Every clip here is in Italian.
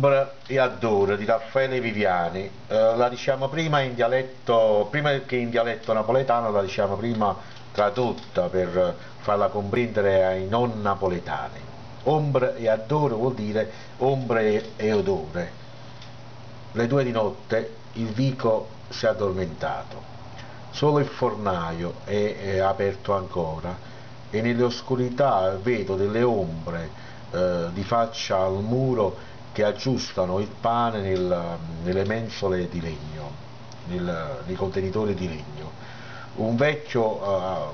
Ombra e Addora di Raffaele Viviani. La diciamo prima in dialetto, prima che in dialetto napoletano, la diciamo prima tradotta per farla comprendere ai non napoletani. Ombra e Addora vuol dire ombra e odore. Le 2 di notte il vico si è addormentato. Solo il fornaio è aperto ancora e nelle oscurità vedo delle ombre di faccia al muro che aggiustano il pane nelle mensole di legno, nei contenitori di legno. Un vecchio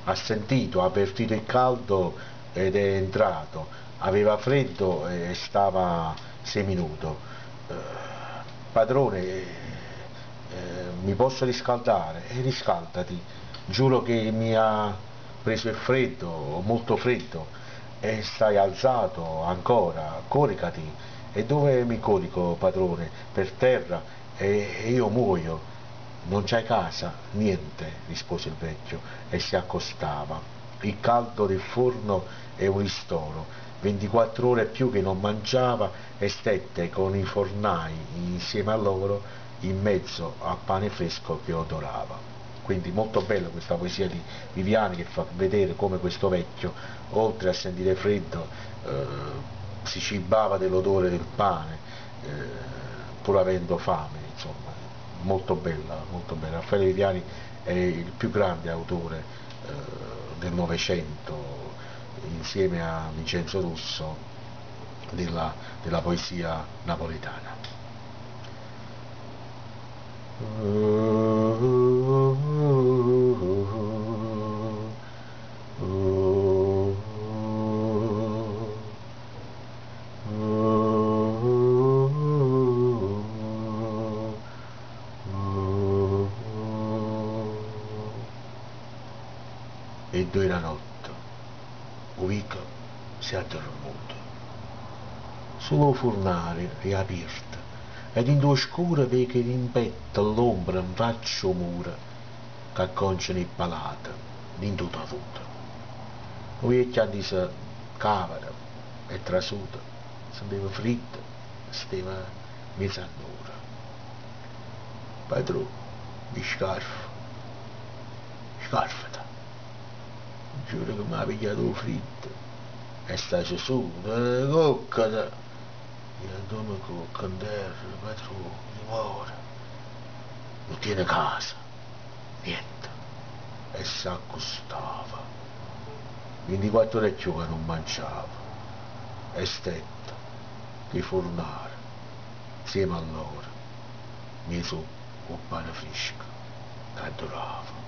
ha sentito, ha avvertito il caldo ed è entrato. Aveva freddo e stava seminudo. Padrone, mi posso riscaldare? Riscaldati. Giuro che mi ha preso il freddo, molto freddo, e stai alzato ancora, coricati. E dove mi corico, padrone? Per terra, e io muoio. Non c'hai casa? Niente, rispose il vecchio e si accostava. Il caldo del forno è un ristoro. 24 ore più che non mangiava e stette con i fornai insieme a loro in mezzo al pane fresco che odorava. Quindi molto bella questa poesia di Viviani, che fa vedere come questo vecchio, oltre a sentire freddo, si cibava dell'odore del pane, pur avendo fame, insomma. Molto bella, molto bella. Raffaele Viviani è il più grande autore del Novecento, insieme a Vincenzo Russo, della poesia napoletana. E 2 la notte, Uica si è addormentato. Solo fornare riaperto, ed in due scure vede in petto l'ombra in faccia mura che acconciano il palato, in tutta tutta. Uica disse cavara e trasuta, sembrava fritta, stava mezz'ora. Padrone, mi scarfata. Giuro che mi ha pigliato fritto e sta su, coccata. Io non cocca in terra, padrone, mi muore. Non tiene casa, niente. E si accostava. 24 ore più che non mangiava. E stetta, di fornare, insieme a loro, mi su un pane fresco che adorava.